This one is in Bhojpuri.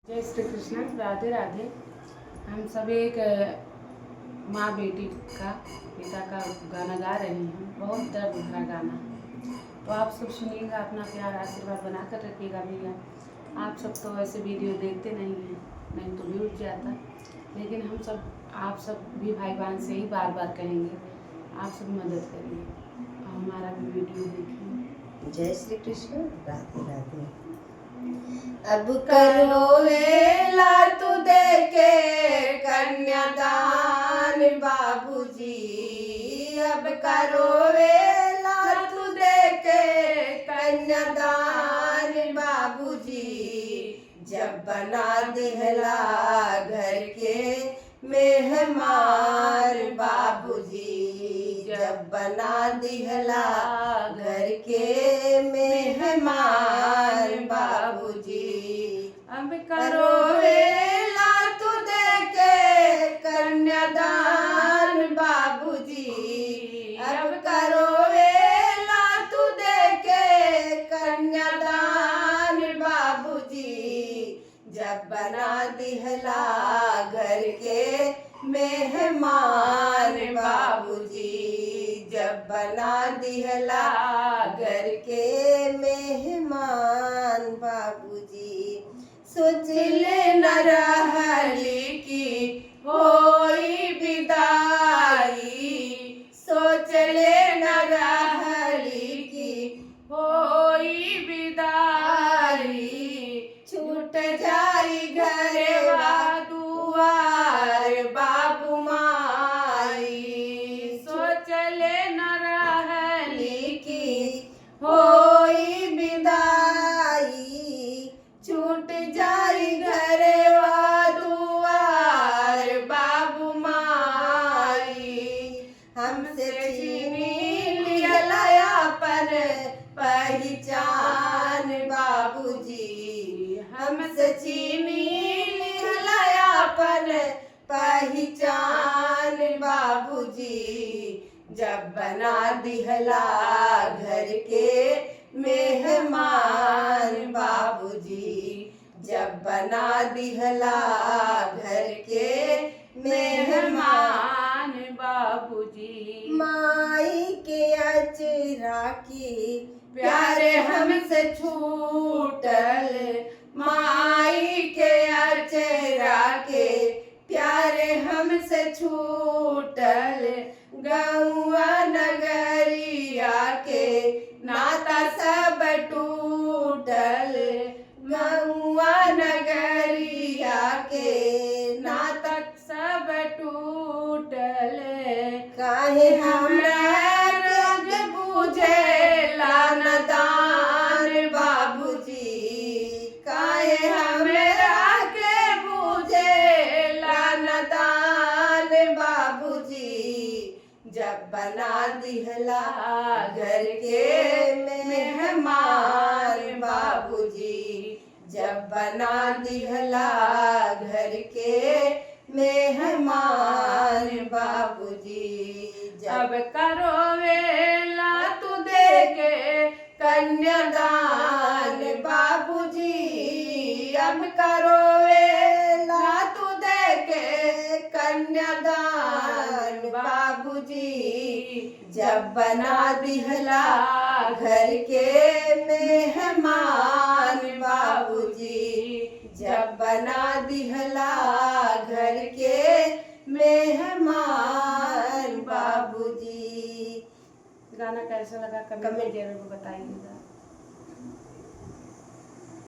जय श्री कृष्ण, राधे राधे। हम सब एक माँ बेटी का पिता का गाना गा रहे हैं, बहुत दर्द भरा गाना। तो आप सब सुनिएगा, अपना प्यार आशीर्वाद बना कर रखिएगा भैया। आप सब तो ऐसे वीडियो देखते नहीं हैं, नहीं तो भी उठ जाता, लेकिन हम सब आप सब भी भाई बहन से ही बार बार कहेंगे, आप सब मदद करिए और हमारा भी वीडियो देखिए। जय श्री कृष्ण, राधे राधे। अब करो वेला तू दे के कन्यादान बाबूजी, अब करो वेला तू दे के कन्यादान बाबूजी। जब बना दिहला घर के मेहमान बाबूजी, जब बना दिहला घर के मेहमान बाबूजी। अब करो वेला तू दे के कन्यादान बाबूजी, अब करो वेला तू दे के कन्यादान बाबूजी। जब बना दिहला घर के मेहमान बाबूजी, जब बना दिहला घर के मेहमान बाबूजी। सोच ले न रहली की होई विदाई, सोच ले न रहली की होई विदाई। छूट जाई घरवा दुआर बाबू माई, सोचले न रहली की होई विदाई। छूट जाई घरवा दुआर बाबू माई। हमसे छीनी लिहला अपन पहचान बाबूजी, हमसे छीनी लिहला अपन पहचान बाबूजी। जब बना दिहला घर के मेहमान बाबूजी, जब बना दिहला घर के मेहमान बाबूजी। माई के अचरा की प्यारे हमसे छूटल, माई के अचरा के प्यारे हमसे छूटल। गौआ नगरिया के नाता सब टूटल, गौआ नगरिया के नाता सब टूटल। काहे हमरा रग बुझे लानदान बाबूजी, काहे हमरा के बुझे लानदान बाबूजी। जब बना दिहला घर के मेहमान बाबूजी, जब बना दिहला घर के मेहमान बाबूजी। अब करो वेला तू दे के कन्यादान बाबूजी, अब करो वेला तू दे के कन्यादान बाबूजी। जब बना दिहला घर के मेहमान बाबूजी, जब बना दिहला घर के मेहमान बाबूजी। गाना कैसा लगा कमेंट में बताइएगा।